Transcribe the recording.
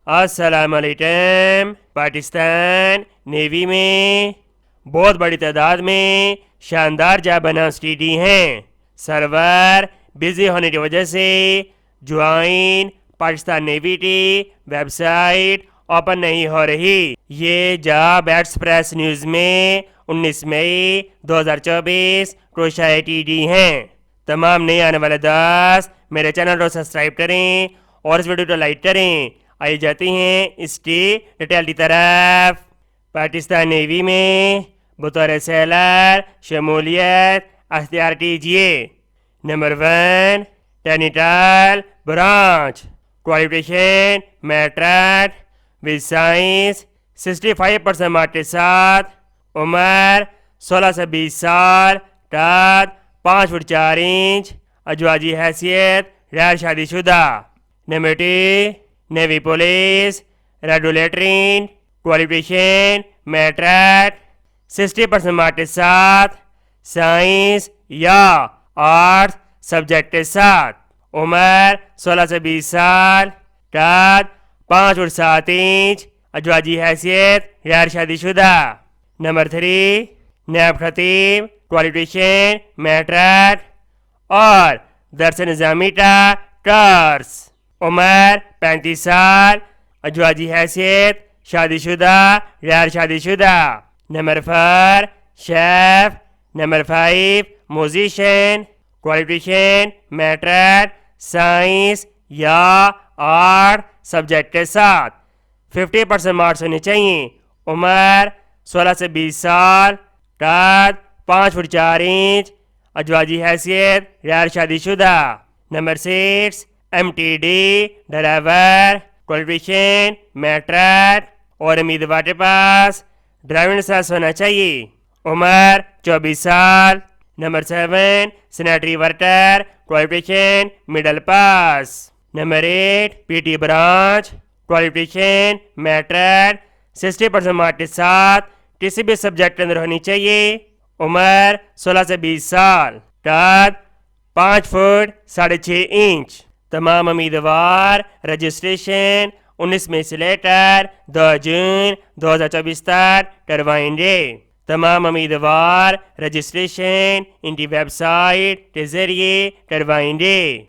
अस्सलामुअलैकुम। पाकिस्तान नेवी में बहुत बड़ी तादाद में शानदार जाबाना स्टीडी हैं। सर्वर बिजी होने की वजह से ज्वाइन पाकिस्तान नेवी की वेबसाइट ओपन नहीं हो रही। ये जॉब एक्सप्रेस न्यूज़ में 19 मई 2024 को शाये की हैं। तमाम नए आने वाले दोस्त मेरे चैनल को सब्सक्राइब करें और इस वीडियो को लाइक करें। आई जाती हैं इसकी डिटेल की तरफ। पाकिस्तान नेवी में बतौर सेलर शमूलियत अख्तियार कीजिए। Number 1, technical branch, qualification matric with science 65% marks के साथ, उम्र 16 से 20 साल, कद 5 फुट 4 इंच, अजवाजी हैसियत गैर शादीशुदा। Number 2, navy police regulatory, qualification matric 60% marks के साथ, साइंस या आर्ट्स सब्जेक्ट के साथ, उम्र 16 से 20 साल, कद 5 फुट 7 इंच, अजवाजी हैसियत गैर शादीशुदा। नंबर 3, नैब खतीब, क्वालिफिकेशन मैट्रिक और दर्स निज़ामी का कोर्स, उम्र 35 साल, अजवाजी हैसियत शादीशुदा गैर शादीशुदा। Number 4, chef. Number 5, musician, qualification matric science या आर्ट सब्जेक्ट के साथ, 50% मार्क्स होने चाहिए, उम्र 16 से 20 साल, कद 5 फुट 4 इंच, अजवाजी हैसियत गैर शादीशुदा। Number 6, MTD driver, qualification matric और उम्मीदवार के पास ड्राइविंग लाइसेंस होना चाहिए, उम्र 24 साल। Number 7, sanitary worker, qualification middle pass. Number 8, PT branch, qualification matric 60% marks के साथ किसी भी सब्जेक्ट के अंदर होनी चाहिए, उम्र 16 से 20 साल, कद 5 फुट 6.5 इंच। तमाम उम्मीदवार रजिस्ट्रेशन 19 मई से लेकर 2 जून 2024 तक करवाएंगे। तमाम उम्मीदवार रजिस्ट्रेशन इनकी वेबसाइट के जरिए करवाएंगे।